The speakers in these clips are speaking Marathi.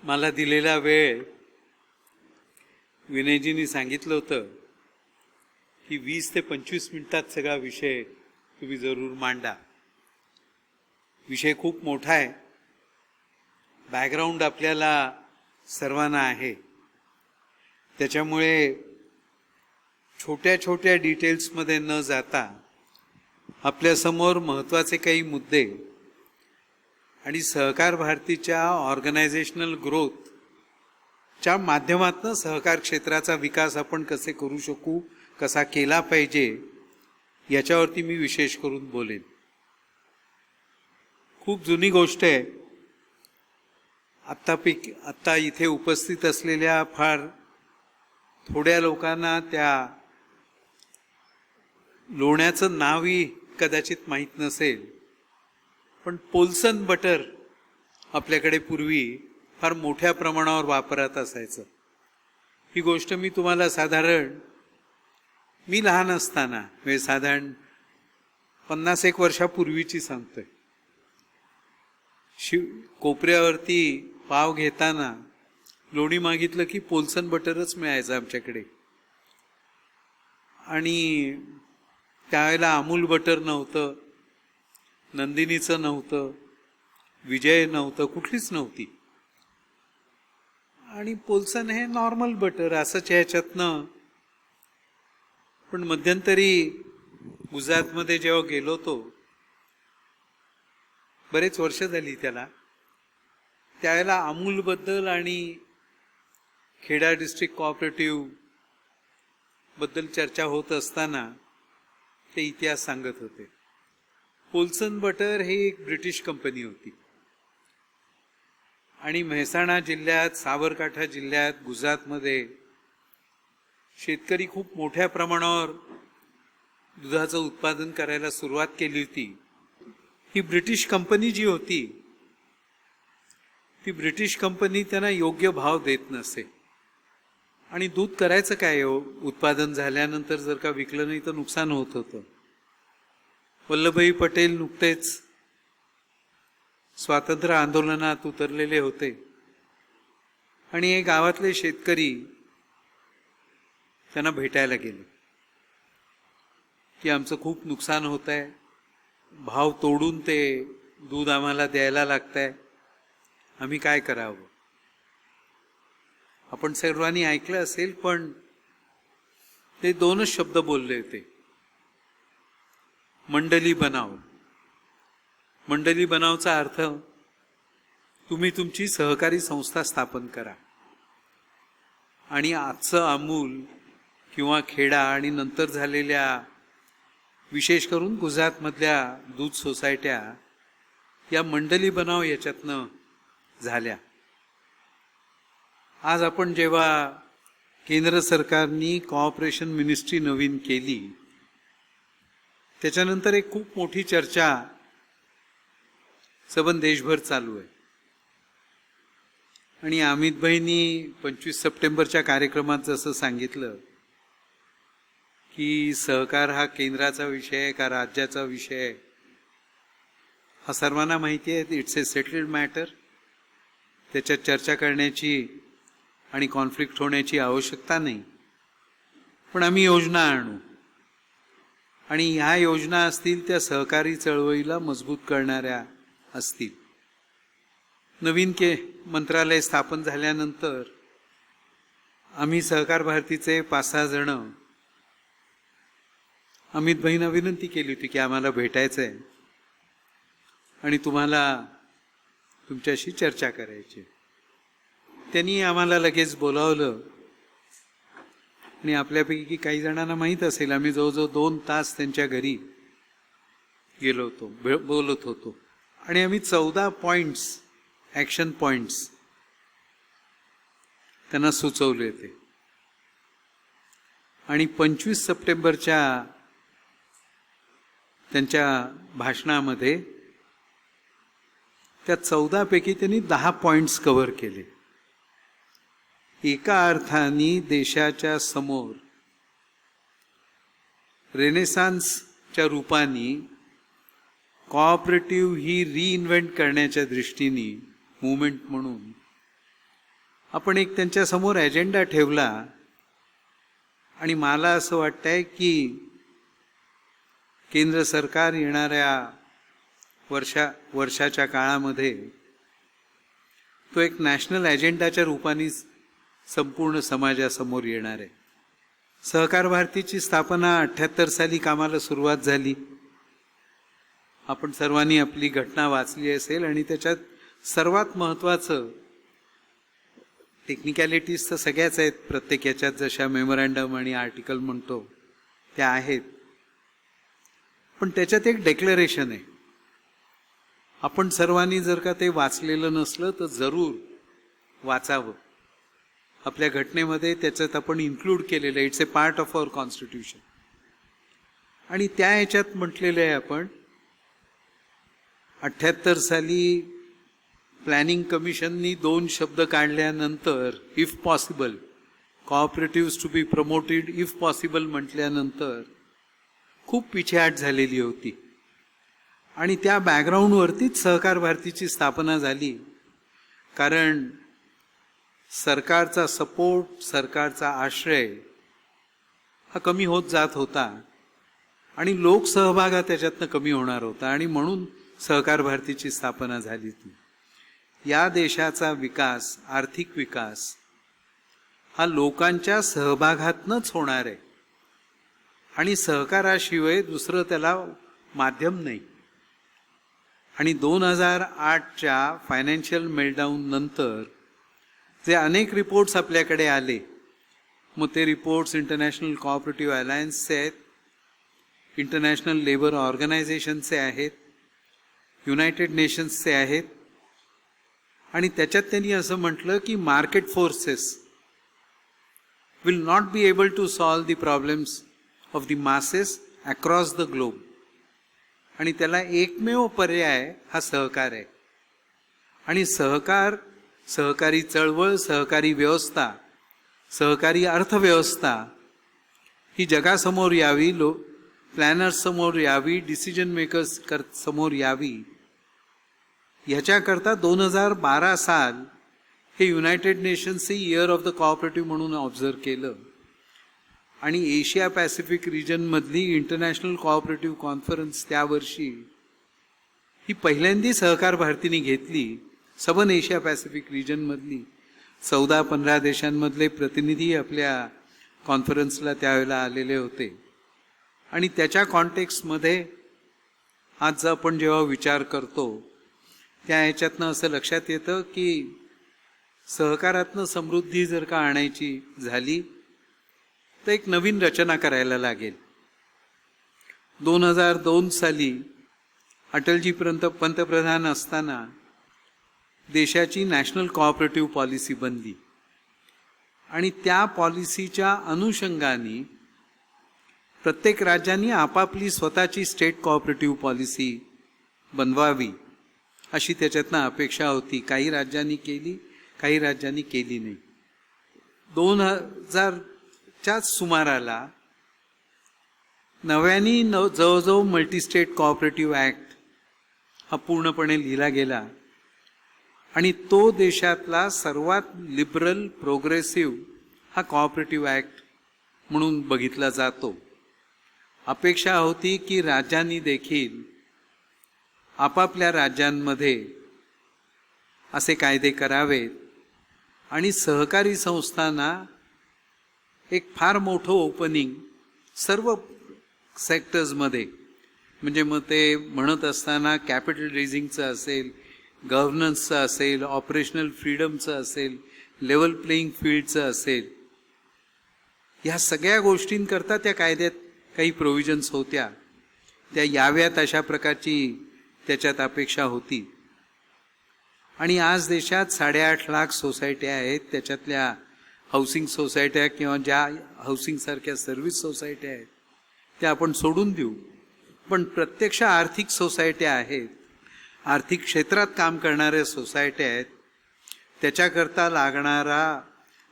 मला दिलेला वेळ विनयजींनी सांगितलं होतं की 20 ते 25 मिनिटात सगळा विषय तुम्ही जरूर मांडा. विषय खूप मोठा आहे. बॅकग्राऊंड आपल्याला सर्वांना आहे. त्याच्यामुळे छोट्या छोट्या डिटेल्समध्ये न जाता आपल्यासमोर महत्त्वाचे काही मुद्दे आणि सहकार भारतीच्या ऑर्गनायझेशनल ग्रोथच्या माध्यमातून सहकार क्षेत्राचा विकास आपण कसे करू शकू, कसा केला पाहिजे, याच्यावरती मी विशेष करून बोलेन. खूप जुनी गोष्ट आहे. आत्ता इथे उपस्थित असलेल्या फार थोड्या लोकांना त्या लोण्याचं नावही कदाचित माहीत नसेल, पण पोल्सन बटर आपल्याकडे पूर्वी फार मोठ्या प्रमाणावर वापरात असायचं. ही गोष्ट मी तुम्हाला मी लहान असताना म्हणजे साधारण 50-1 वर्षापूर्वीची सांगतोय. कोपऱ्यावरती पाव घेताना लोणी मागितलं की पोल्सन बटरच मिळायचं आमच्याकडे. आणि त्यावेळेला अमूल बटर नव्हतं, नंदिनीचं नव्हतं, विजय नव्हतं, कुठलीच नव्हती. आणि पोल्सन हे नॉर्मल बटर असंच ह्याच्यातनं. पण मध्यंतरी गुजरातमध्ये जेव्हा गेलो होतो, बरेच वर्ष झाली त्याला, त्यावेळेला अमूलबद्दल आणि खेडा डिस्ट्रिक्ट कोऑपरेटिव्ह बद्दल चर्चा होत असताना ते इतिहास सांगत होते. पोल्सन बटर ही एक ब्रिटिश कंपनी होती आणि मेहसाणा जिल्ह्यात, साबरकांठा जिल्ह्यात, गुजरातमध्ये शेतकरी खूप मोठ्या प्रमाणावर दुधाचं उत्पादन करायला सुरुवात केली होती. ही ब्रिटिश कंपनी जी होती, ती ब्रिटिश कंपनी त्यांना योग्य भाव देत नसे. आणि दूध करायचं काय हो, उत्पादन झाल्यानंतर जर का विकलं नाही तर नुकसान होत होतं. वल्लभभाई पटेल नुकतेच स्वातंत्र्य आंदोलनात उतरलेले होते आणि हे गावातले शेतकरी त्यांना भेटायला गेले की आमचं खूप नुकसान होत आहे, भाव तोडून ते दूध आम्हाला द्यायला लागतंय, आम्ही काय करावं. आपण सर्वांनी ऐकलं असेल, पण ते 2च शब्द बोलले होते, मंडली बनाव. मंडली बनावचा अर्थ तुम्ही तुमची सहकारी संस्था स्थापन करा. आणि आजचं अमूल किंवा खेडा आणि नंतर झालेल्या विशेष करून गुजरातमधल्या दूध सोसायट्या या मंडली बनाव याच्यातनं झाल्या. आज आपण जेव्हा केंद्र सरकारनी कॉर्पोरेशन मिनिस्ट्री नवीन केली, त्याच्यानंतर एक खूप मोठी चर्चा सबंध देशभर चालू आहे. आणि अमितभाईंनी 25 सप्टेंबरच्या कार्यक्रमात जसं सांगितलं की सहकार हा केंद्राचा विषय आहे का राज्याचा विषय आहे, हा सर्वांना माहिती आहे. It's A settled matter. त्याच्यात चर्चा करण्याची आणि कॉन्फ्लिक्ट होण्याची आवश्यकता नाही. पण आम्ही योजना आणू आणि ह्या योजना असतील त्या सहकारी चळवळीला मजबूत करणाऱ्या असतील. नवीन मंत्रालय स्थापन झाल्यानंतर आम्ही सहकार भारतीचे 5-6 जण अमितभाईंना विनंती केली होती की आम्हाला भेटायचं आहे आणि तुम्हाला तुमच्याशी चर्चा करायची. त्यांनी आम्हाला लगेच बोलावलं आणि आपल्यापैकी काही जणांना माहीत असेल, आम्ही जवळजवळ 2 तास त्यांच्या घरी गेलो होतो, बोलत होतो. आणि आम्ही 14 पॉइंट्स, ॲक्शन पॉइंट्स त्यांना सुचवले होते. आणि 25 सप्टेंबरच्या त्यांच्या भाषणामध्ये त्या 14 पैकी त्यांनी 10 पॉइंट्स कव्हर केले. एका अर्थाने देशाच्या समोर रेनेसान्सच्या रूपाने कोऑपरेटिव्ह ही रिइन्व्हेंट करण्याच्या दृष्टीने मूवमेंट म्हणून आपण एक त्यांच्यासमोर अजेंडा ठेवला आणि मला असं वाटतंय की केंद्र सरकार येणाऱ्या वर्षाच्या काळामध्ये तो एक नॅशनल अजेंडाच्या रूपाने संपूर्ण समाजासमोर येणार आहे. सहकार भारतीची स्थापना 78 साली कामाला सुरुवात झाली. आपण सर्वांनी आपली घटना वाचली असेल आणि त्याच्यात सर्वात महत्त्वाचं, टेक्निकॅलिटीज तर सगळ्याच आहेत प्रत्येक याच्यात, जशा मेमोरँडम आणि आर्टिकल म्हणतो त्या आहेत, पण त्याच्यात एक डेक्लरेशन आहे. आपण सर्वांनी जर का ते वाचलेलं नसलं तर जरूर वाचावं. आपल्या घटनेमध्ये त्याच्यात आपण इन्क्लूड केलेलं आहे. It's a part of our constitution. आणि त्या ह्याच्यात म्हटलेलं आहे, आपण 78 साली प्लॅनिंग कमिशननी 2 शब्द काढल्यानंतर, if possible, cooperatives to be promoted if possible म्हटल्यानंतर खूप पिछेहाट झालेली होती. आणि त्या बॅकग्राऊंडवरतीच सहकार भारतीची स्थापना झाली. कारण सरकारचा सपोर्ट, सरकारचा आश्रय हा कमी होत जात होता आणि लोकसहभाग हा त्याच्यातनं कमी होणार होता. आणि म्हणून सहकार भारतीची स्थापना झाली. ती या देशाचा विकास, आर्थिक विकास हा लोकांच्या सहभागातनंच होणार आहे आणि सहकाराशिवाय दुसरं त्याला माध्यम नाही. आणि 2008च्या फायनान्शियल मेल्टडाऊन नंतर जे अनेक रिपोर्ट्स आपल्याकडे आले, मग ते रिपोर्ट्स इंटरनॅशनल कोऑपरेटिव्ह अलायन्सचे आहेत, इंटरनॅशनल लेबर ऑर्गनायझेशनचे आहेत, युनायटेड नेशन्सचे आहेत. आणि त्याच्यात त्यांनी असं म्हटलं की market forces will not be able to solve the problems of the masses across the globe. आणि त्याला एकमेव पर्याय हा सहकार आहे. आणि सहकारी चळवळ, सहकारी व्यवस्था, सहकारी अर्थव्यवस्था ही जगासमोर यावी, प्लॅनर्स समोर यावी, डिसिजन मेकर्स समोर यावी. ह्याच्याकरता 2012 साल हे युनायटेड नेशन्सचे इयर ऑफ द कोऑपरेटिव्ह म्हणून ऑब्झर्व केलं. आणि एशिया पॅसिफिक रिजनमधली इंटरनॅशनल कोऑपरेटिव्ह कॉन्फरन्स त्या वर्षी ही पहिल्यांदी सहकार भारतीने घेतली. सबन एशिया पॅसिफिक रिजनमधली 14-15 देशांमधले प्रतिनिधी आपल्या कॉन्फरन्सला त्यावेळेला आलेले होते. आणि त्याच्या कॉन्टेक्स्टमध्ये आज आपण जेव्हा विचार करतो त्या ह्याच्यातनं असं लक्षात येतं की सहकारातनं समृद्धी जर का आणायची झाली तर एक नवीन रचना करायला लागेल. 2002 साली अटलजी पंतप्रधान असताना देशाची नॅशनल कोऑपरेटिव्ह पॉलिसी बनली. आणि त्या पॉलिसीच्या अनुषंगाने प्रत्येक राज्यांनी आपापली स्वतःची स्टेट कोऑपरेटिव्ह पॉलिसी बनवावी अशी त्याच्यातनं अपेक्षा होती. काही राज्यांनी केली, काही राज्यांनी केली नाही. 2000च्या सुमाराला नव्याने जवळजवळ मल्टी स्टेट कोऑपरेटिव्ह ॲक्ट हा पूर्णपणे लिहिला गेला. आणि तो देशातला सर्वात लिबरल, प्रोग्रेसिव्ह हा कोऑपरेटिव्ह ॲक्ट म्हणून बघितला जातो. अपेक्षा होती की राज्यांनी देखील आपापल्या राज्यांमध्ये असे कायदे करावेत आणि सहकारी संस्थांना एक फार मोठं ओपनिंग सर्व सेक्टर्समध्ये, म्हणजे मग ते म्हणत असताना कॅपिटल रेझिंगचं असेल, गव्हर्नन्सचं असेल, ऑपरेशनल फ्रीडमचं असेल, लेवल प्लेईंग फील्डचं असेल, ह्या सगळ्या गोष्टींकरता त्या कायद्यात काही प्रोव्हिजन्स होत्या, त्या याव्यात अशा प्रकारची त्याच्यात अपेक्षा होती. आणि आज देशात 8.5 लाख सोसायट्या आहेत. त्याच्यातल्या हाऊसिंग सोसायट्या किंवा ज्या हाऊसिंगसारख्या सर्व्हिस सोसायट्या आहेत त्या आपण सोडून देऊ, पण प्रत्यक्ष आर्थिक सोसायट्या आहेत, आर्थिक क्षेत्रात काम करणाऱ्या सोसायट्या आहेत. त्याच्याकरता लागणारा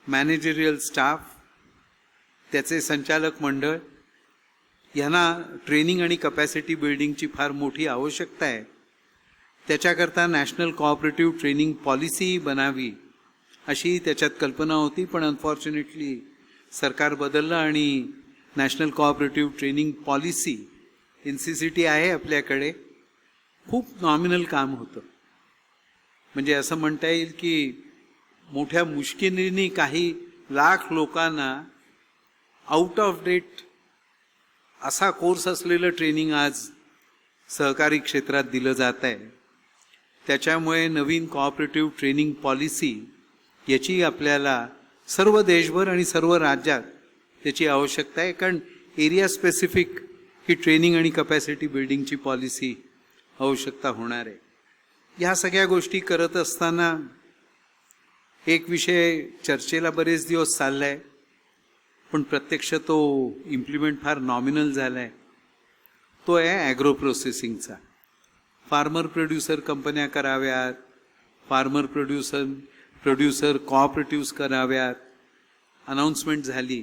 मॅनेजरियल स्टाफ, त्याचे संचालक मंडळ, यांना ट्रेनिंग आणि कपॅसिटी बिल्डिंगची फार मोठी आवश्यकता आहे. त्याच्याकरता नॅशनल कोऑपरेटिव्ह ट्रेनिंग पॉलिसी बनावी अशी त्याच्यात कल्पना होती. पण अनफॉर्च्युनेटली सरकार बदललं आणि national cooperative training policy NCCT आहे आपल्याकडे. खूप नॉमिनल काम होतं. म्हणजे असं म्हणता येईल की मोठ्या मुश्किलीने काही लाख लोकांना आउट ऑफ डेट असा कोर्स असलेलं ट्रेनिंग आज सहकारी क्षेत्रात दिलं जात आहे. त्याच्यामुळे नवीन कोऑपरेटिव्ह ट्रेनिंग पॉलिसी याची आपल्याला सर्व देशभर आणि सर्व राज्यात त्याची आवश्यकता आहे. कारण एरिया स्पेसिफिक ही ट्रेनिंग आणि कपॅसिटी बिल्डिंगची पॉलिसी आवश्यकता होणार आहे. ह्या सगळ्या गोष्टी करत असताना एक विषय चर्चेला बरेच दिवस चाललाय, पण प्रत्यक्ष तो इम्प्लिमेंट फार नॉमिनल झालाय. तो आहे ॲग्रो प्रोसेसिंगचा. फार्मर प्रोड्युसर कंपन्या कराव्यात, फार्मर प्रोड्युसर कोऑपरेटिव्स कराव्यात, अनाउन्समेंट झाली,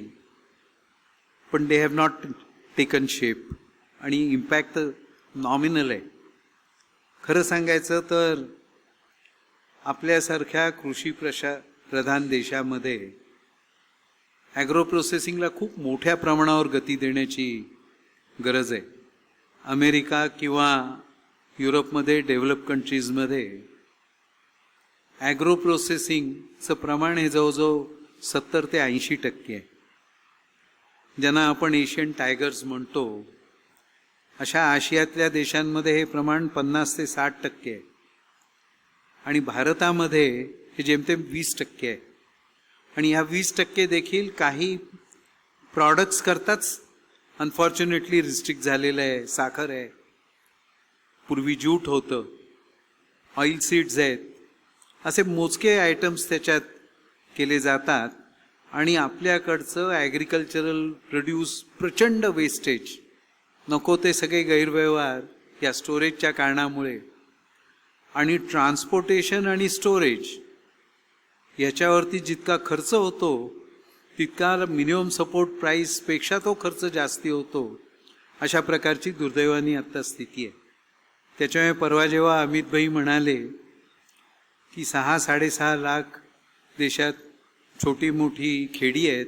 पण they have not taken shape आणि इम्पॅक्ट नॉमिनल आहे. खरं सांगायचं तर आपल्यासारख्या कृषी प्रधान देशामध्ये ॲग्रो प्रोसेसिंगला खूप मोठ्या प्रमाणावर गती देण्याची गरज आहे. अमेरिका किंवा युरोपमध्ये डेव्हलप कंट्रीजमध्ये ॲग्रो प्रोसेसिंगचं प्रमाण हे जवळजवळ 70 ते 80% आहे. ज्यांना आपण एशियन टायगर्स म्हणतो, अशा आशियातल्या देशांमध्ये हे प्रमाण 50 ते 60% आहे. आणि भारतामध्ये हे जेमतेम 20% आहे. आणि ह्या 20% देखील काही प्रॉडक्ट्स करताच अनफॉर्च्युनेटली रिस्ट्रिक्ट झालेलं आहे. साखर आहे, पूर्वी ज्यूट होतं, ऑइल सीड्स आहेत, असे मोजके आयटम्स त्याच्यात केले जातात. आणि आपल्याकडचं ॲग्रिकल्चरल प्रोड्यूस प्रचंड वेस्टेज, नको ते सगळे गैरव्यवहार या स्टोरेजच्या कारणामुळे आणि ट्रान्सपोर्टेशन आणि स्टोरेज याच्यावरती जितका खर्च होतो तितका मिनिमम सपोर्ट प्राईसपेक्षा तो खर्च जास्ती होतो. अशा प्रकारची दुर्दैवानी आत्ता स्थिती आहे. त्याच्यामुळे परवा जेव्हा अमित भाई म्हणाले की 6-6.5 लाख देशात छोटी मोठी खेडी आहेत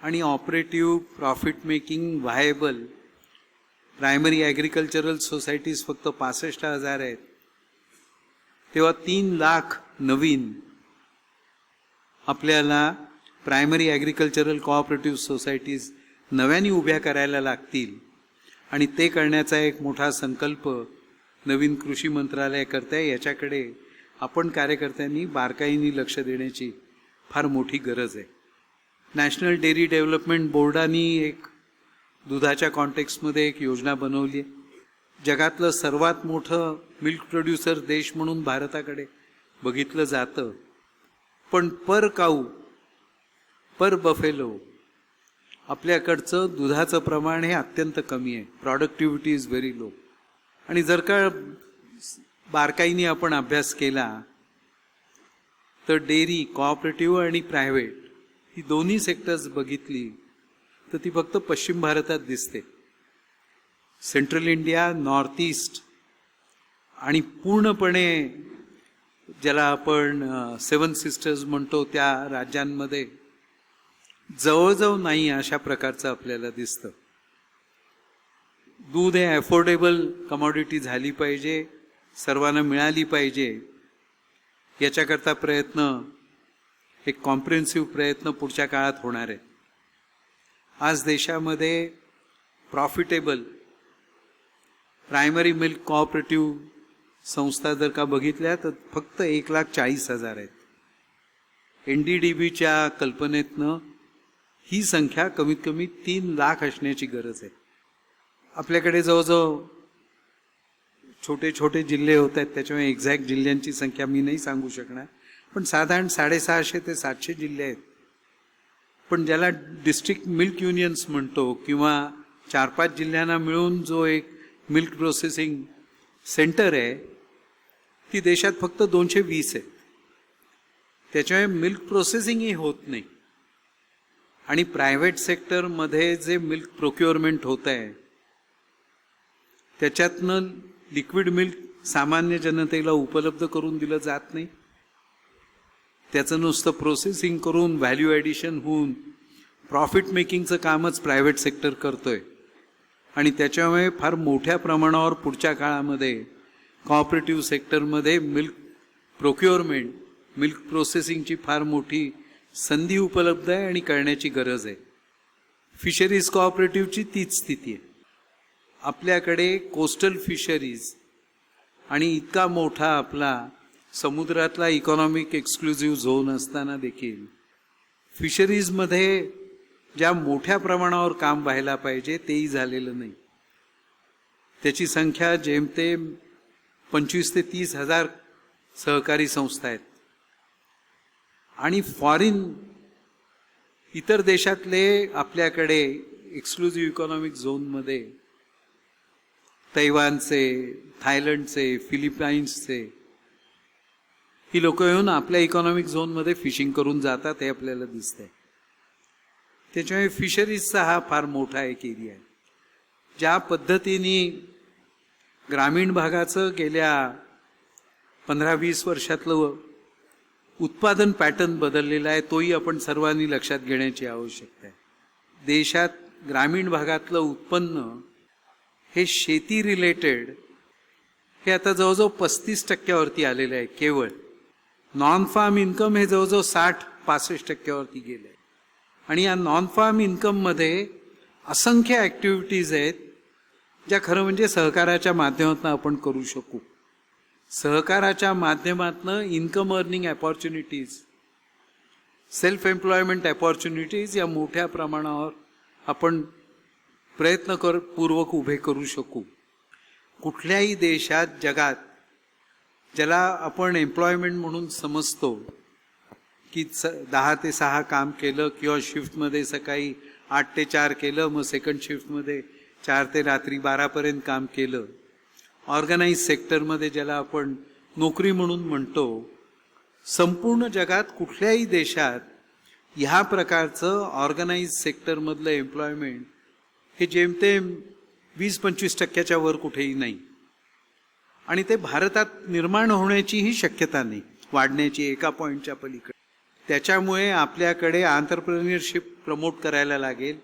आणि operative profit making viable primary agricultural societies फक्त 65,000 आहेत, तेव्हा 3 लाख नवीन आपल्याला प्रायमरी ॲग्रिकल्चरल कोऑपरेटिव्ह सोसायटीज नव्याने उभ्या करायला लागतील. आणि ते करण्याचा एक मोठा संकल्प नवीन कृषी मंत्रालय करत आहे. याच्याकडे आपण कार्यकर्त्यांनी बारकाईने लक्ष देण्याची फार मोठी गरज आहे. नॅशनल डेअरी डेव्हलपमेंट बोर्डाने एक दुधाच्या कॉन्टेक्स्टमध्ये एक योजना बनवली आहे. जगातलं सर्वात मोठं मिल्क प्रोड्युसर देश म्हणून भारताकडे बघितलं जातं, पण पर काऊ पर बफेलो आपल्याकडचं दुधाचं प्रमाण हे अत्यंत कमी आहे. Productivity is very low. आणि जर का बारकाईने आपण अभ्यास केला तर डेअरी कोऑपरेटिव्ह आणि प्रायव्हेट ही दोन्ही सेक्टर्स बघितली तर ती फक्त पश्चिम भारतात दिसते. सेंट्रल इंडिया, नॉर्थ ईस्ट आणि पूर्णपणे ज्याला आपण 7 सिस्टर्स म्हणतो त्या राज्यांमध्ये जवळजवळ नाही अशा प्रकारचं आपल्याला दिसतं. दूध हे अफोर्डेबल कमॉडिटी झाली पाहिजे, सर्वांना मिळाली पाहिजे, याच्याकरता प्रयत्न, एक कॉम्प्रिहेन्सिव्ह प्रयत्न पुढच्या काळात होणार आहे. आज देशामध्ये प्रॉफिटेबल प्रायमरी मिल्क कोऑपरेटिव्ह संस्था जर का बघितल्या तर फक्त 1,40,000 आहेत. NDDBच्या कल्पनेतनं ही संख्या कमीत कमी 3 लाख असण्याची गरज आहे. आपल्याकडे जवळजवळ छोटे छोटे जिल्हे होत आहेत, त्याच्यामुळे एक्झॅक्ट जिल्ह्यांची संख्या मी नाही सांगू शकणार, पण साधारण 650 ते 700 जिल्हे आहेत. पण ज्याला डिस्ट्रिक्ट मिल्क युनियन्स म्हणतो किंवा 4-5 जिल्ह्यांना मिळून जो एक मिल्क प्रोसेसिंग सेंटर आहे ती देशात फक्त 220 आहेत. त्याच्यामुळे मिल्क प्रोसेसिंगही होत नाही. आणि प्रायव्हेट सेक्टरमध्ये जे मिल्क प्रोक्युअरमेंट होत आहे त्याच्यातनं लिक्विड मिल्क सामान्य जनतेला उपलब्ध करून दिलं जात नाही. त्याचं नुसतं प्रोसेसिंग करून व्हॅल्यू ॲडिशन होऊन प्रॉफिट मेकिंगचं कामच प्रायव्हेट सेक्टर करतोय. आणि त्याच्यामुळे फार मोठ्या प्रमाणावर पुढच्या काळामध्ये कॉपरेटिव्ह सेक्टरमध्ये मिल्क प्रोक्युअरमेंट, मिल्क प्रोसेसिंगची फार मोठी संधी उपलब्ध आहे आणि करण्याची गरज आहे. फिशरीज कॉपरेटिव्हची तीच स्थिती आहे. आपल्याकडे कोस्टल फिशरीज आणि इतका मोठा आपला समुद्रातला इकॉनॉमिक एक्सक्लुझिव्ह झोन असताना देखील फिशरीजमध्ये ज्या मोठ्या प्रमाणावर काम व्हायला पाहिजे तेही झालेलं नाही. त्याची संख्या जेमतेम 25,000 ते 30,000 सहकारी संस्था आहेत. आणि फॉरिन इतर देशातले आपल्याकडे एक्सक्लुझिव्ह इकॉनॉमिक झोनमध्ये तैवानचे, थायलंडचे, फिलिपाईन्सचे ही लोक येऊन आपल्या इकॉनॉमिक झोनमध्ये फिशिंग करून जातात हे आपल्याला दिसतंय. त्याच्यामुळे फिशरीजचा हा फार मोठा एक एरिया आहे. ज्या पद्धतीने ग्रामीण भागाचं गेल्या 15-20 वर्षातलं उत्पादन पॅटर्न बदललेला आहे तोही आपण सर्वांनी लक्षात घेण्याची आवश्यकता आहे. देशात ग्रामीण भागातलं उत्पन्न हे शेती रिलेटेड हे आता जवळजवळ 35% आलेलं आहे. केवळ नॉन फार्म इन्कम हे जवळजवळ 60-65% गेलं आहे. आणि या नॉन फार्म इन्कममध्ये असंख्य ॲक्टिव्हिटीज आहेत ज्या खरं म्हणजे सहकाराच्या माध्यमातून आपण करू शकू. सहकाराच्या माध्यमातून income earning opportunities, self employment opportunities या मोठ्या प्रमाणावर आपण प्रयत्नपूर्वक उभे करू शकू. कुठल्याही देशात जगात ज्याला आपण एम्प्लॉयमेंट म्हणून समजतो की 10 ते 6 काम केलं किंवा शिफ्टमध्ये सकाळी 8 ते 4 केलं, मग सेकंड शिफ्टमध्ये 4 ते रात्री 12पर्यंत काम केलं. ऑर्गनाइज सेक्टरमध्ये ज्याला आपण नोकरी म्हणून म्हणतो, संपूर्ण जगात कुठल्याही देशात ह्या प्रकारचं ऑर्गनाइज सेक्टरमधलं एम्प्लॉयमेंट हे जेमतेम 20-25% वर कुठेही नाही. आणि ते भारतात निर्माण होण्याचीही शक्यता नाही, वाढण्याची एका पॉईंटच्या पलीकडे. त्याच्यामुळे आपल्याकडे एंटरप्रेन्योरशिप प्रमोट करायला लागेल.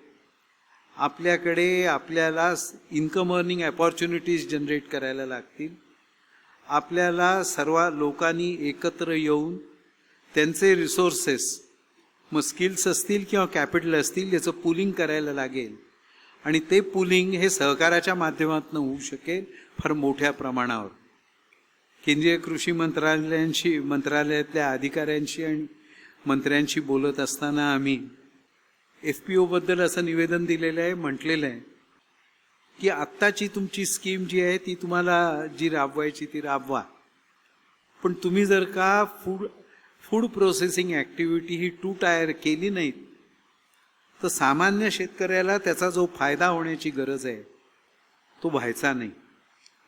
आपल्याला इन्कम अर्निंग अपॉर्च्युनिटीज जनरेट करायला लागतील. आपल्याला सर्व लोकांनी एकत्र येऊन त्यांचे रिसोर्सेस, मग स्किल्स असतील किंवा कॅपिटल असतील, याचं पुलिंग करायला लागेल. आणि ते पुलिंग हे सहकाराच्या माध्यमातून होऊ शकेल फार मोठ्या प्रमाणावर. केंद्रीय कृषी मंत्रालयातल्या अधिकाऱ्यांशी आणि मंत्र्यांशी बोलत असताना आम्ही FPO बद्दल असं निवेदन दिलेलं आहे, म्हटलेलं आहे की आत्ताची तुमची स्कीम जी आहे ती तुम्हाला जी राबवायची ती राबवा, पण तुम्ही जर का फूड प्रोसेसिंग ॲक्टिव्हिटी ही 2 टायर केली नाहीत तर सामान्य शेतकऱ्याला त्याचा जो फायदा होण्याची गरज आहे तो व्हायचा नाही.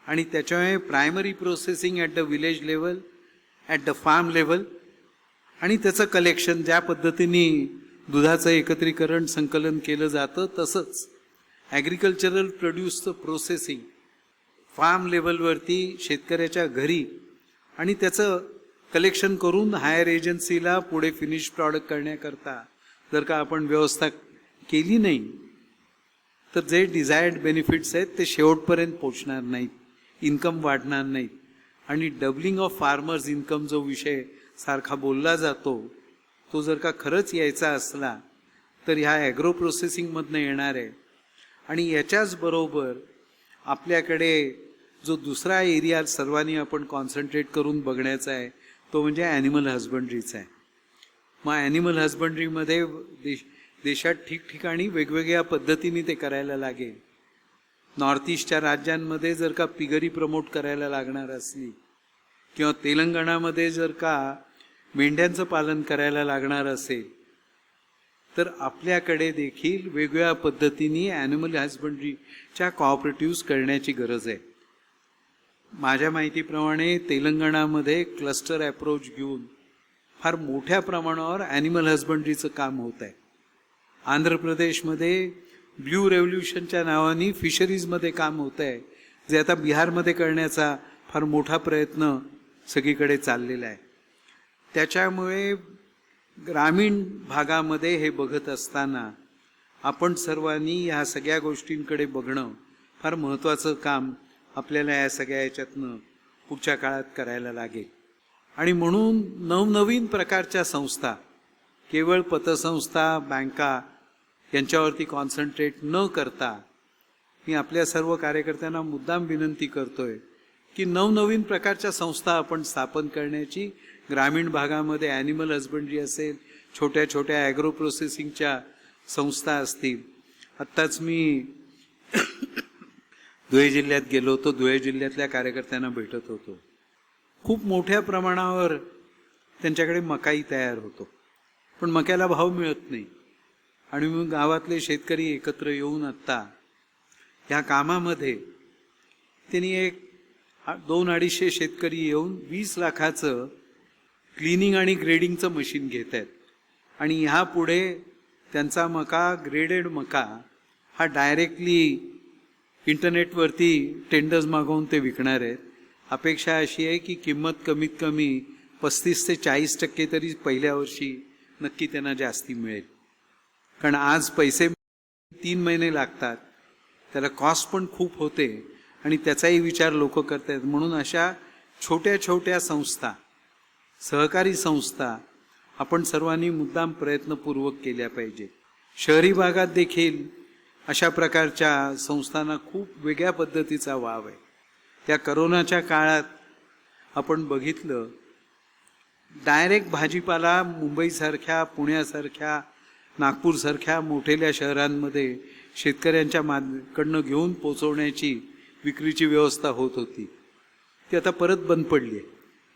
आणि त्याच्यामुळे primary processing at the village level, at the farm level, आणि त्याचं कलेक्शन ज्या पद्धतीने दुधाचं एकत्रीकरण संकलन केलं जातं तसंच ॲग्रिकल्चरल प्रोड्यूसचं प्रोसेसिंग फार्म लेवलवरती शेतकऱ्याच्या घरी आणि त्याचं कलेक्शन करून हायर एजन्सीला पुढे फिनिश प्रॉडक्ट करण्याकरता जर का आपण व्यवस्था केली नाही तर जे डिझायर्ड बेनिफिट्स आहेत ते शेवटपर्यंत पोचणार नाहीत, इन्कम वाढणार नाहीत. आणि डबलिंग ऑफ फार्मर्स इन्कम जो विषय सारखा बोलला जातो तो जर का खरंच यायचा असला तर ह्या ॲग्रो प्रोसेसिंगमधनं येणार आहे. आणि याच्याच बरोबर आपल्याकडे जो दुसरा एरिया सर्वांनी आपण कॉन्सन्ट्रेट करून बघण्याचा आहे तो म्हणजे ॲनिमल हजबंड्रीचा आहे. मग ॲनिमल हजबंड्रीमध्ये देशात ठिकठिकाणी वेगवेगळ्या पद्धतीने ते करायला लागेल. नॉर्थ ईस्टच्या राज्यांमध्ये जर का पिगरी प्रमोट करायला लागणार असली किंवा तेलंगणामध्ये जर का मेंढ्यांचं पालन करायला लागणार असेल तर आपल्याकडे देखील वेगवेगळ्या पद्धतीने ॲनिमल हजबंड्रीच्या कॉपरेटिव्स करण्याची गरज आहे. माझ्या माहितीप्रमाणे तेलंगणामध्ये क्लस्टर अप्रोच घेऊन फार मोठ्या प्रमाणावर ॲनिमल हजबंड्रीचं काम होत आहे. आंध्र प्रदेशमध्ये ब्ल्यू रेव्होल्युशनच्या नावाने फिशरीजमध्ये काम होत आहे, जे आता बिहारमध्ये करण्याचा फार मोठा प्रयत्न सगळीकडे चाललेला आहे. त्याच्यामुळे ग्रामीण भागामध्ये हे बघत असताना आपण सर्वांनी ह्या सगळ्या गोष्टींकडे बघणं फार महत्त्वाचं काम आपल्याला या सगळ्या याच्यातनं पुढच्या काळात करायला लागेल. आणि म्हणून नवनवीन प्रकारच्या संस्था, केवळ पतसंस्था, बँका यांच्यावरती कॉन्सन्ट्रेट न करता मी आपल्या सर्व कार्यकर्त्यांना मुद्दाम विनंती करतोय की नवनवीन प्रकारच्या संस्था आपण स्थापन करण्याची, ग्रामीण भागामध्ये ॲनिमल हजबंड्री असेल, छोट्या छोट्या ॲग्रो प्रोसेसिंगच्या संस्था असतील. आत्ताच मी धुळे जिल्ह्यात गेलो होतो, धुळे जिल्ह्यातल्या कार्यकर्त्यांना भेटत होतो. खूप मोठ्या प्रमाणावर त्यांच्याकडे मकाई तयार होतो, पण मक्याला भाव मिळत नाही. आणि मग गावातले शेतकरी एकत्र येऊन आत्ता ह्या कामामध्ये त्यांनी 200-250 शेतकरी येऊन 20 लाखाचं क्लिनिंग आणि ग्रेडिंगचं मशीन घेत आहेत. आणि ह्या पुढे त्यांचा मका, ग्रेडेड मका हा डायरेक्टली इंटरनेटवरती टेंडर्स मागवून ते विकणार आहेत. अपेक्षा अशी आहे की किंमत कमीत कमी 35 ते 40% तरी पहिल्या वर्षी नक्की त्यांना जास्ती मिळेल. कारण आज पैसे 3 महिने लागतात, त्याला कॉस्ट पण खूप होते आणि त्याचाही विचार लोक करत आहेत. म्हणून अशा छोट्या छोट्या संस्था, सहकारी संस्था आपण सर्वांनी मुद्दाम प्रयत्नपूर्वक केल्या पाहिजे. शहरी भागात देखील अशा प्रकारच्या संस्थांना खूप वेगळ्या पद्धतीचा वाव आहे. त्या करोनाच्या काळात आपण बघितलं, डायरेक्ट भाजीपाला मुंबईसारख्या, पुण्यासारख्या, नागपूरसारख्या मोठ्या शहरांमध्ये शेतकऱ्यांच्या कडनं घेऊन पोचवण्याची, विक्रीची व्यवस्था होत होती. ती आता परत बंद पडली आहे.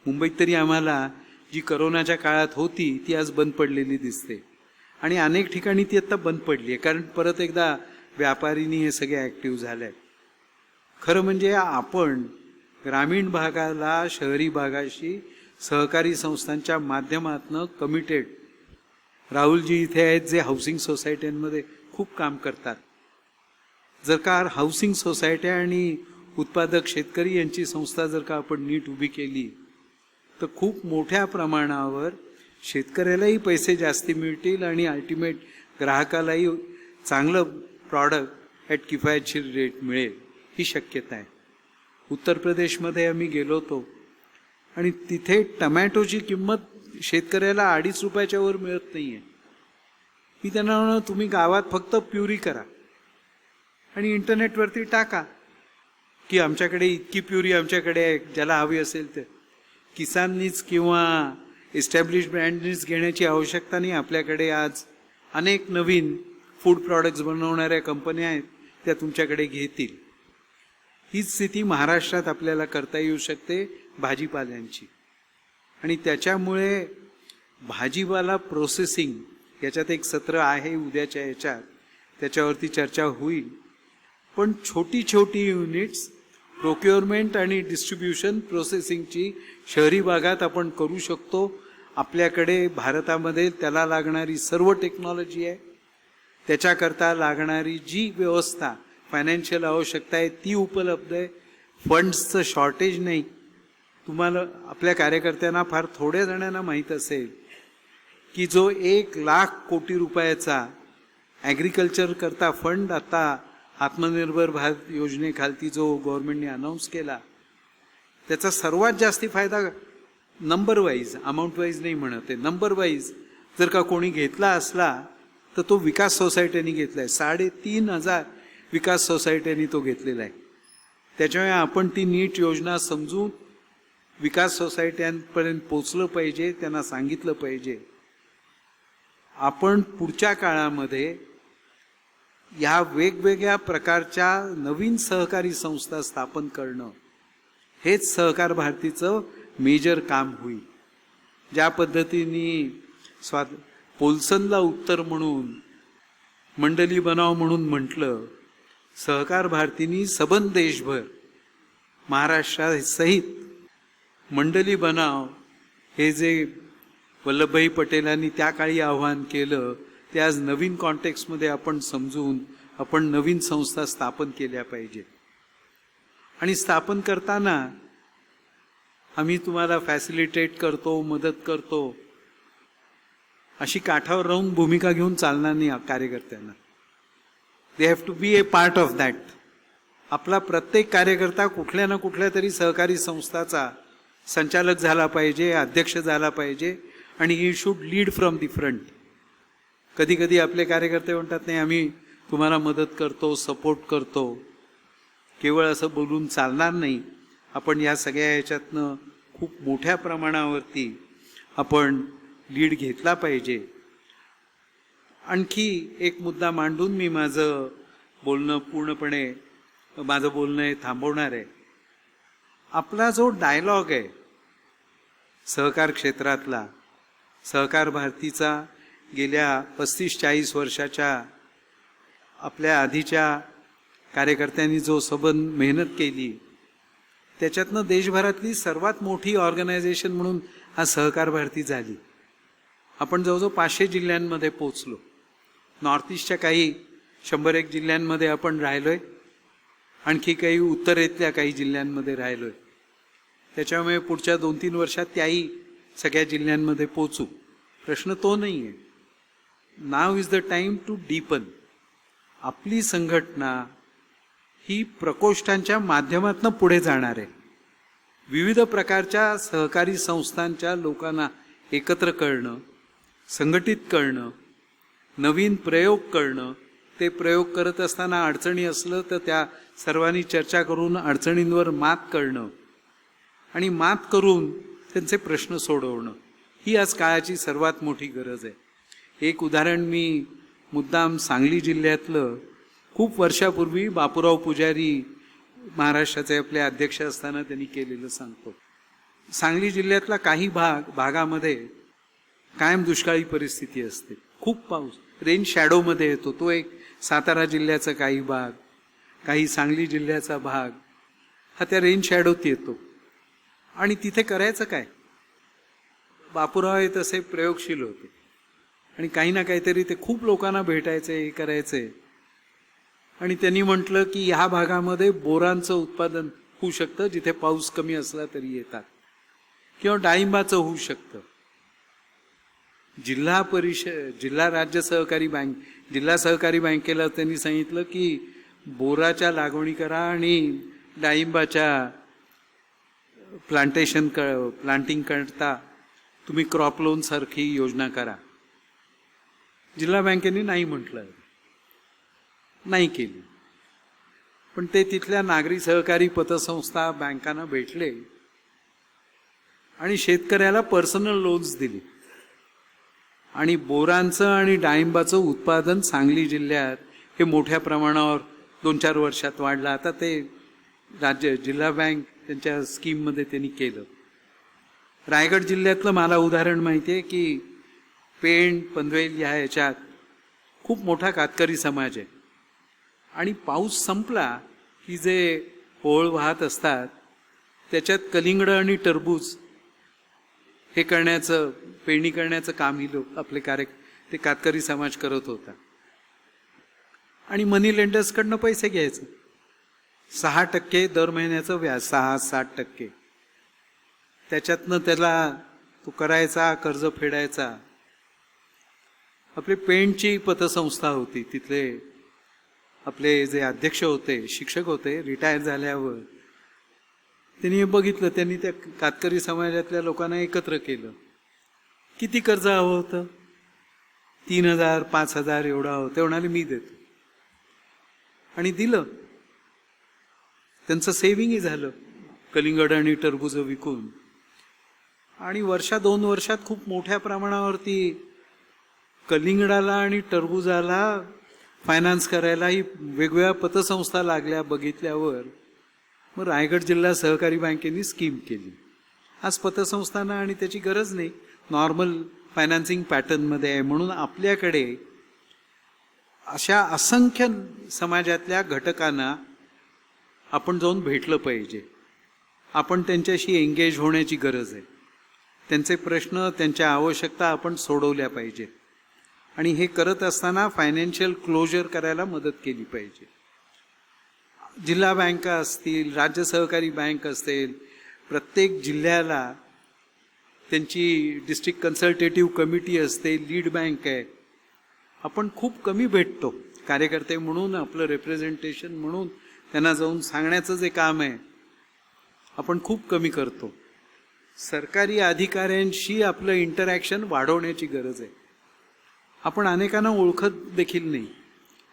मुंबईत तरी आम्हाला जी करोनाच्या काळात होती ती आज बंद पडलेली दिसते. आणि अनेक ठिकाणी ती आता बंद पडली आहे, कारण परत एकदा व्यापारींनी हे सगळे ॲक्टिव्ह झाले आहेत. खरं म्हणजे आपण ग्रामीण भागाला शहरी भागाशी सहकारी संस्थांच्या माध्यमातून कमिटेड, राहुलजी इथे आहेत जे हाऊसिंग सोसायट्यांमध्ये खूप काम करतात. जर का हाऊसिंग सोसायट्या आणि उत्पादक शेतकरी यांची संस्था जर का आपण नीट उभी केली तर खूप मोठ्या प्रमाणावर शेतकऱ्यालाही पैसे जास्ती मिळतील आणि अल्टिमेट ग्राहकालाही चांगलं प्रॉडक्ट ॲट किफायतशीर रेट मिळेल, ही शक्यता आहे. उत्तर प्रदेशमध्ये आम्ही गेलो होतो आणि तिथे टमॅटोची किंमत शेतकऱ्याला 2.5 रुपयाच्या वर मिळत नाही आहे. मी त्यांना म्हणलं, तुम्ही गावात फक्त प्युरी करा आणि इंटरनेटवरती टाका की आमच्याकडे इतकी प्युरी आमच्याकडे आहे, ज्याला हवी असेल तर. किसाननीच किंवा एस्टॅब्लिश ब्रँडनीच घेण्याची आवश्यकता नाही. आपल्याकडे आज अनेक नवीन फूड प्रॉडक्ट्स बनवणाऱ्या कंपन्या आहेत, त्या तुमच्याकडे घेतील. हीच स्थिती महाराष्ट्रात आपल्याला करता येऊ शकते भाजीपाल्यांची. आणि त्याच्यामुळे भाजीपाला प्रोसेसिंग याच्यात एक सत्र आहे उद्याच्या याच्यात, त्याच्यावरती चर्चा होईल. पण छोटी छोटी युनिट्स प्रोक्युअरमेंट आणि डिस्ट्रीब्युशन प्रोसेसिंगची शहरी भागात आपण करू शकतो. आपल्याकडे भारतामध्ये त्याला लागणारी सर्व टेक्नॉलॉजी आहे, त्याच्याकरता लागणारी जी व्यवस्था, फायनान्शियल आवश्यकता आहे ती उपलब्ध आहे. फंड्सचं शॉर्टेज नाही. तुम्हाला, आपल्या कार्यकर्त्यांना फार थोड्या जणांना माहीत असेल की जो 1,00,000 कोटी रुपयाचा ॲग्रिकल्चर करता फंड आता आत्मनिर्भर भारत योजनेखालती जो गव्हर्नमेंटने अनाऊन्स केला, त्याचा सर्वात जास्ती फायदा नंबर वाईज, अमाऊंट वाईज नाही म्हणत आहे, नंबर वाईज जर का कोणी घेतला असला तर तो विकास सोसायट्यांनी घेतला आहे. 3,500 विकास सोसायट्यांनी तो घेतलेला आहे. त्याच्यामुळे आपण ती नीट योजना समजून विकास सोसायट्यांपर्यंत पोचलं पाहिजे, त्यांना सांगितलं पाहिजे. आपण पुढच्या काळामध्ये या वेगवेगळ्या प्रकारच्या नवीन सहकारी संस्था स्थापन करणं हेच सहकार भारतीचं मेजर काम होईल. ज्या पद्धतीने पोल्सनला उत्तर म्हणून मंडली बनाव म्हणून म्हटलं, सहकार भारतीनी सबंध देशभर महाराष्ट्रासहित मंडली बनाव हे जे वल्लभभाई पटेलांनी त्या काळी आव्हान केलं ते आज नवीन कॉन्टेक्स्टमध्ये आपण समजून आपण नवीन संस्था स्थापन केल्या पाहिजेत. आणि स्थापन करताना आम्ही तुम्हाला फॅसिलिटेट करतो, मदत करतो अशी काठावर राहून भूमिका घेऊन चालणार नाही कार्यकर्त्यांना. They have to be a part of that. आपला प्रत्येक कार्यकर्ता कुठल्या ना कुठल्या तरी सहकारी संस्थाचा संचालक झाला पाहिजे, अध्यक्ष झाला पाहिजे, आणि he should lead from the front. कधी कधी आपले कार्यकर्ते म्हणतात नाही आम्ही तुम्हाला मदत करतो, सपोर्ट करतो. केवळ असं बोलून चालणार नाही. आपण या सगळ्या ह्याच्यातनं खूप मोठ्या प्रमाणावरती आपण लीड घेतला पाहिजे. आणखी एक मुद्दा मांडून मी माझं बोलणं हे थांबवणार आहे. आपला जो डायलॉग आहे सहकार क्षेत्रातला, सहकार भारतीचा गेल्या 35-40 वर्षाच्या आपल्या आधीच्या कार्यकर्त्यांनी जो सबंध मेहनत केली, त्याच्यातनं देशभरातली सर्वात मोठी ऑर्गनायझेशन म्हणून हा सहकार भारती झाली. आपण जवळजवळ 500 जिल्ह्यांमध्ये पोचलो. नॉर्थ ईस्टच्या काही 101 जिल्ह्यांमध्ये आपण राहिलोय, आणखी काही उत्तरेतल्या काही जिल्ह्यांमध्ये राहिलोय. त्याच्यामुळे पुढच्या 2-3 वर्षात त्याही सगळ्या जिल्ह्यांमध्ये पोचू. प्रश्न तो नाही आहे. Now is the time to deepen. आपली संघटना ही प्रकोष्ठांच्या माध्यमातून पुढे जाणार आहे. विविध प्रकारच्या सहकारी संस्थांच्या लोकांना एकत्र करणं, संघटित करणं, नवीन प्रयोग करणं. ते प्रयोग करत असताना अडचणी असलं तर त्या सर्वांनी चर्चा करून अडचणींवर मात करणं आणि मात करून त्यांचे प्रश्न सोडवणं, ही आज काळाची सर्वात मोठी गरज आहे. एक उदाहरण मी मुद्दाम सांगली जिल्ह्यातलं खूप वर्षापूर्वी बापूराव पुजारी महाराष्ट्राचे आपले अध्यक्ष असताना त्यांनी केलेलं सांगतो. सांगली जिल्ह्यातला काही भागामध्ये कायम दुष्काळी परिस्थिती असते. खूप पाऊस रेन शॅडोमध्ये येतो. तो एक सातारा जिल्ह्याचा काही भाग, काही सांगली जिल्ह्याचा भाग हा त्या रेन शॅडोत येतो. आणि तिथे करायचं काय? बापूराव हे तसे प्रयोगशील होते आणि काही ना काहीतरी ते खूप लोकांना भेटायचे, हे करायचे. आणि त्यांनी म्हटलं की ह्या भागामध्ये बोरांचं उत्पादन होऊ शकतं, जिथे पाऊस कमी असला तरी येतात, किंवा डाळिंबाचं होऊ शकतं. जिल्हा राज्य सहकारी बँक, जिल्हा सहकारी बँकेला त्यांनी सांगितलं की बोराच्या लागवणी करा आणि डाळिंबाच्या प्लांटिंग करता तुम्ही क्रॉप लोन सारखी योजना करा. जिल्हा बँकेने नाही म्हटलं, नाही केली. पण ते तिथल्या नागरी सहकारी पतसंस्था बँकांना भेटले आणि शेतकऱ्याला पर्सनल लोन्स दिली. आणि बोरांचं आणि डाळिंबाचं उत्पादन सांगली जिल्ह्यात हे मोठ्या प्रमाणावर 2-4 वर्षात वाढलं. आता ते जिल्हा बँक त्यांच्या स्कीममध्ये त्यांनी केलं. रायगड जिल्ह्यातलं मला उदाहरण माहिती आहे की पेण, पनवेल ह्याच्यात खूप मोठा कातकरी समाज आहे. आणि पाऊस संपला की जे ओळ वाहत असतात त्याच्यात कलिंगड आणि टरबूज हे करण्याचं, पेरणी करण्याचं काम ही आपले ते कातकरी समाज करत होता. आणि मनी लेंडर्सकडनं पैसे घ्यायचं. 6% दर महिन्याचं व्याज, 6-7%. त्याच्यातनं त्याला तो करायचा, कर्ज फेडायचा. आपले पेणची पतसंस्था होती, तिथले आपले जे अध्यक्ष होते, शिक्षक होते, रिटायर झाल्यावर त्यांनी बघितलं, त्यांनी त्या कातकरी समाजातल्या लोकांना एकत्र केलं. किती कर्ज हवं होतं? 3,000, 5,000 एवढा हवं. ते म्हणाले मी देतो, आणि दिलं. त्यांचं सेव्हिंगही झालं कलिंगड आणि टरबूज विकून. आणि 1-2 वर्षात खूप मोठ्या प्रमाणावरती कलिंगडाला आणि टरबूजाला फायनान्स करायला ही वेगवेगळ्या पतसंस्था लागल्या. बघितल्यावर मग रायगड जिल्हा सहकारी बँकेने स्कीम केली. आज पतसंस्थांना आणि त्याची गरज नाही, नॉर्मल फायनान्सिंग पॅटर्नमध्ये आहे. म्हणून आपल्याकडे अशा असंख्य समाजातल्या घटकांना आपण जाऊन भेटलं पाहिजे. आपण त्यांच्याशी एंगेज होण्याची गरज आहे. त्यांचे प्रश्न, त्यांच्या आवश्यकता आपण सोडवल्या पाहिजेत. आणि हे करत असताना फायनान्शियल क्लोजर करायला मदत केली पाहिजे. जिल्हा बँका असतील, राज्य सहकारी बँक असेल, प्रत्येक जिल्ह्याला त्यांची डिस्ट्रिक्ट कन्सल्टेटिव्ह कमिटी असते, लीड बँक आहे. आपण खूप कमी भेटतो कार्यकर्ते म्हणून, आपलं रिप्रेझेंटेशन म्हणून त्यांना जाऊन सांगण्याचं जे काम आहे आपण खूप कमी करतो. सरकारी अधिकाऱ्यांशी आपलं इंटरॅक्शन वाढवण्याची गरज आहे. आपण अनेकांना ओळखत देखील नाही,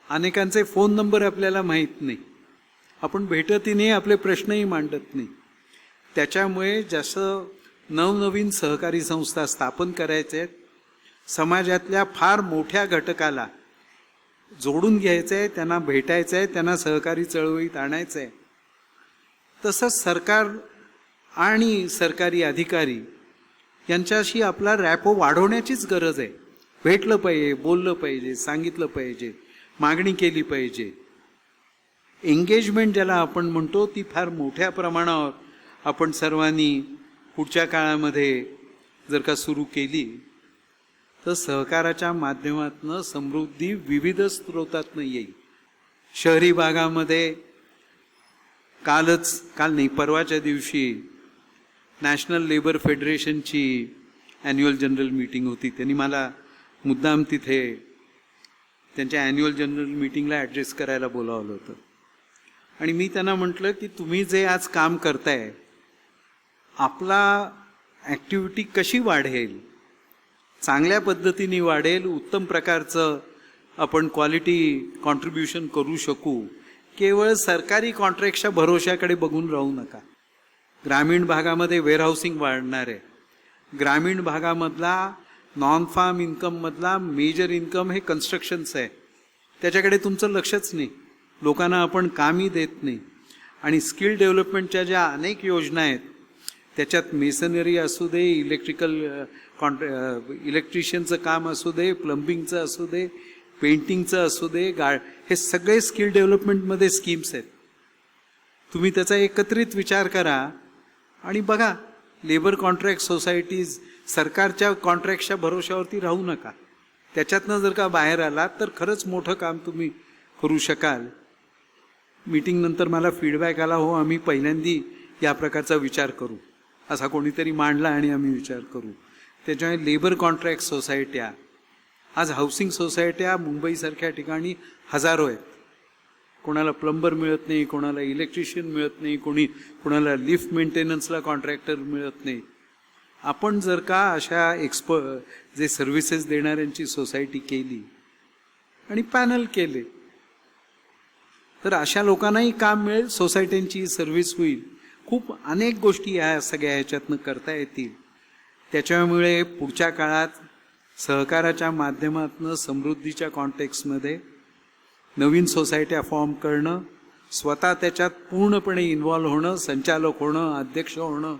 अनेकांचे फोन नंबर आपल्याला माहीत नाही, आपण भेटतही नाही, आपले प्रश्नही मांडत नाही. त्याच्यामुळे जसं नवनवीन सहकारी संस्था स्थापन करायचे आहेत, समाजातल्या फार मोठ्या घटकाला जोडून घ्यायचं आहे, त्यांना भेटायचं आहे, त्यांना सहकारी चळवळीत आणायचं आहे. तसंच सरकार आणि सरकारी अधिकारी यांच्याशी आपला रॅपो वाढवण्याचीच गरज आहे. भेटलं पाहिजे, बोललं पाहिजे, सांगितलं पाहिजे, मागणी केली पाहिजे. एंगेजमेंट ज्याला आपण म्हणतो ती फार मोठ्या प्रमाणावर आपण सर्वांनी पुढच्या काळामध्ये जर का सुरू केली तर सहकाराच्या माध्यमातून समृद्धी विविध स्रोतातून येईल. शहरी भागामध्ये काल नाही परवाच्या दिवशी नॅशनल लेबर फेडरेशनची ॲन्युअल जनरल मीटिंग होती. त्यांनी मला मुद्दाम तिथे त्यांच्या ॲन्युअल जनरल मीटिंगला ॲड्रेस करायला बोलावलं होतं. आणि मी त्यांना म्हटलं की तुम्ही जे आज काम करताय, आपला ॲक्टिव्हिटी कशी वाढेल, चांगल्या पद्धतीने वाढेल, उत्तम प्रकारचं आपण क्वालिटी कॉन्ट्रीब्युशन करू शकू. केवळ सरकारी कॉन्ट्रॅक्टच्या भरोशाकडे बघून राहू नका. ग्रामीण भागामध्ये वेअरहाऊसिंग वाढणार आहे. ग्रामीण भागामधला नॉन फार्म इन्कममधला मेजर इन्कम हे कन्स्ट्रक्शनचं आहे. त्याच्याकडे तुमचं लक्षच नाही. लोकांना आपण कामही देत नाही. आणि स्किल डेव्हलपमेंटच्या ज्या अनेक योजना आहेत त्याच्यात मेसनरी असू दे, इलेक्ट्रिशियनचं काम असू दे, प्लंबिंगचं असू दे, पेंटिंगचं असू दे, हे सगळे स्किल डेव्हलपमेंटमध्ये स्कीम्स आहेत. तुम्ही त्याचा एकत्रित विचार करा आणि बघा. लेबर कॉन्ट्रॅक्ट सोसायटीज सरकारच्या कॉन्ट्रॅक्टच्या भरोशावरती राहू नका. त्याच्यातनं जर का बाहेर आलात तर खरंच मोठं काम तुम्ही करू शकाल. मीटिंगनंतर मला फीडबॅक आला, हो आम्ही पहिल्यांदी या प्रकारचा विचार करू, असा कोणीतरी मांडला आणि आम्ही विचार करू. त्याच्यामुळे लेबर कॉन्ट्रॅक्ट सोसायट्या, आज हाऊसिंग सोसायट्या मुंबईसारख्या ठिकाणी हजारो आहेत. कोणाला प्लंबर मिळत नाही, कोणाला इलेक्ट्रिशियन मिळत नाही, कोणाला लिफ्ट मेंटेनन्सला कॉन्ट्रॅक्टर मिळत नाही. आपण जर का अशा जे सर्व्हिसेस देणाऱ्यांची सोसायटी केली आणि पॅनल केले तर अशा लोकांनाही काम मिळेल, सोसायट्यांची सर्व्हिस होईल. खूप अनेक गोष्टी ह्या सगळ्या ह्याच्यातनं करता येतील. त्याच्यामुळे पुढच्या काळात सहकाराच्या माध्यमातून समृद्धीच्या कॉन्टेक्स्टमध्ये नवीन सोसायट्या फॉर्म करणं, स्वतः त्याच्यात पूर्णपणे इन्व्हॉल्व्ह होणं, संचालक होणं, अध्यक्ष होणं,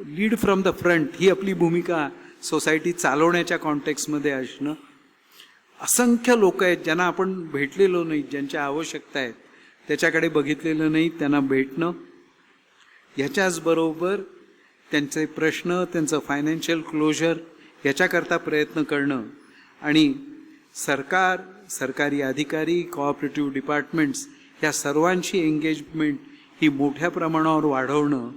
लीड फ्रॉम द फ्रंट ही आपली भूमिका सोसायटी चालवण्याच्या कॉन्टेक्स्टमध्ये असणं. असंख्य लोक आहेत ज्यांना आपण भेटलेलो नाही, ज्यांच्या आवश्यकता आहेत त्याच्याकडे बघितलेलं नाही, त्यांना भेटणं. ह्याच्याचबरोबर त्यांचे प्रश्न, त्यांचं फायनान्शियल क्लोजर याच्याकरता प्रयत्न करणं. आणि सरकार, सरकारी अधिकारी, कोऑपरेटिव्ह डिपार्टमेंट्स या सर्वांची एंगेजमेंट ही मोठ्या प्रमाणावर वाढवणं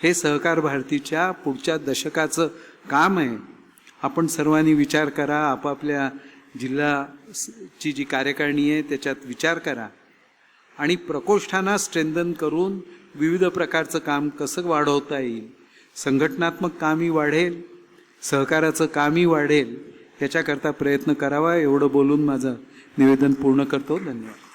हे सहकार भारतीच्या पुढच्या दशकाचं काम आहे. आपण सर्वांनी विचार करा, आपापल्या जिल्हाची जी कार्यकारिणी आहे त्याच्यात विचार करा आणि प्रकोष्ठांना स्ट्रेंथन करून विविध प्रकारचं काम कसं वाढवता येईल. संघटनात्मक कामही वाढेल, सहकाराचं कामही वाढेल, याच्याकरता प्रयत्न करावा. एवढं बोलून माझं निवेदन पूर्ण करतो. धन्यवाद.